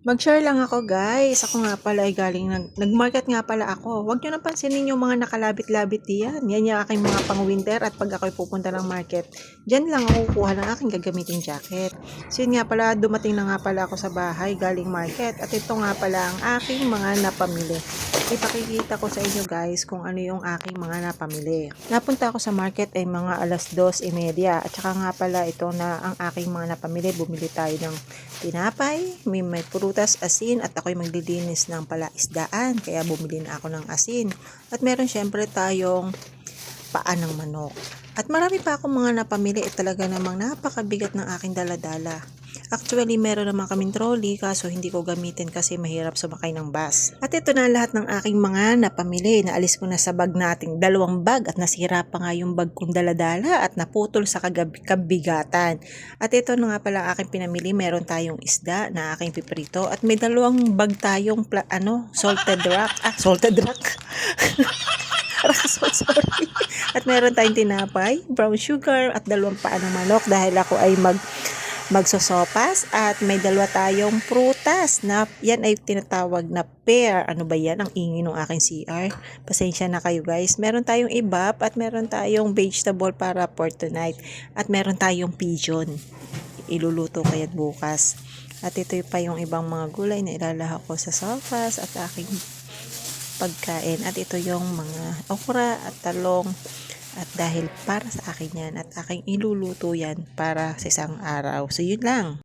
Mag-share lang ako guys. Ako nga pala ay galing nag-market nga pala ako. Huwag nyo nang pansinin yung mga nakalabit-labit diyan. Yan yung aking mga pang-winter at pag ako'y pupunta ng market, dyan lang ako kukuha ng aking gagamiting jacket. So yun nga pala, dumating na nga pala ako sa bahay galing market at ito nga pala ang aking mga napamili. Ipakikita ko sa inyo guys kung ano yung aking mga napamili. Napunta ako sa market ay mga alas 2:30 at saka nga pala ito na ang aking mga napamili. Bumili tayo ng tinapay, may prutas, asin at ako'y maglilinis ng palaisdaan kaya bumili na ako ng asin. At meron syempre tayong paa ng manok. At marami pa akong mga napamili at talaga namang napakabigat ng aking daladala. Actually, meron naman kaming trolley kaso hindi ko gamitin kasi mahirap sumakay ng bus. At ito na lahat ng aking mga napamili. Naalis ko na sa bag nating 2 bag at nasira pa nga yung bag kong daladala at naputol sa kabigatan. At ito na nga pala aking pinamili. Meron tayong isda na aking piprito at may 2 bag tayong salted rock. Salted rock. Rock salt, sorry. At meron tayong tinapay, brown sugar at 2 paa ng manok dahil ako ay magsosopas at may 2 tayong prutas na yan ay tinatawag na pear. Ano ba yan? Ang ingay ng aking CR. Pasensya na kayo guys. Meron tayong ibap at meron tayong vegetable para for tonight. At meron tayong pigeon. Iluluto kaya't bukas. At ito pa yung ibang mga gulay na ilalahak ko sa sopas at aking pagkain. At ito yung mga okra at talong. At dahil para sa akin yan at aking iluluto yan para sa isang araw. So yun lang.